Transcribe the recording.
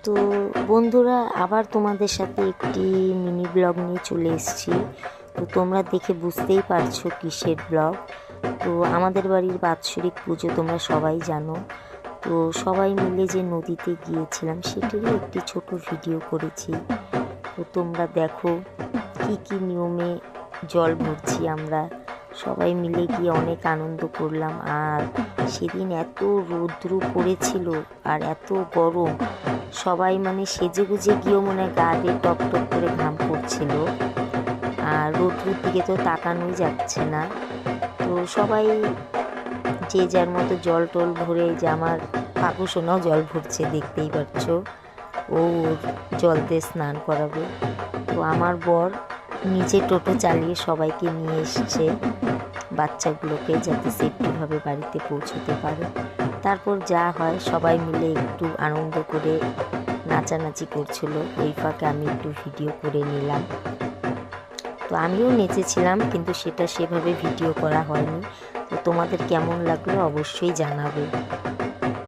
তো বন্ধুরা, আবার তোমাদের সাথে একটি মিনি ব্লগ নিয়ে চলে এসেছি। তো তোমরা দেখে বুঝতেই পারছো কিসের ব্লগ। তো আমাদের বাড়ির বাৎসরিক পুজো তোমরা সবাই জানো। তো সবাই মিলে যে নদীতে গিয়েছিলাম সেটারই একটি ছোট ভিডিও করেছি। তো তোমরা দেখো কি কি নিয়মে জল ভরছি আমরা। সবাই মিলে গিয়ে অনেক আনন্দ করলাম। আর সেদিন এত রৌদ্র পড়েছিল আর এত গরম, সবাই সেজে গুজে গিয়েও গা দিয়ে টপ টপ করে ঘাম পড়ছিল। আর রৌদ্রের দিকে তো তাকানোই যাচ্ছে না। তো সবাই যে যার মতো জল টল ভরে, যে আমার কাকু সোনাও জল ভরছে, দেখতেই পাচ্ছ। ও জল দিয়ে স্নান করাবে। তো আমার বর নিজে টোটো চালিয়ে সবাইকে নিয়ে এসছে, বাচ্চাগুলোকে, যাতে সেফটিভাবে বাড়িতে পৌঁছতে পারে। তারপর যা হয়, সবাই মিলে একটু আনন্দ করে নাচানাচি করছিল। ওই ফাঁকে আমি একটু ভিডিও করে নিলাম। তো আমিও নেচেছিলাম, কিন্তু সেটা সেভাবে ভিডিও করা হয়নি। তো তোমাদের কেমন লাগলো অবশ্যই জানাবে।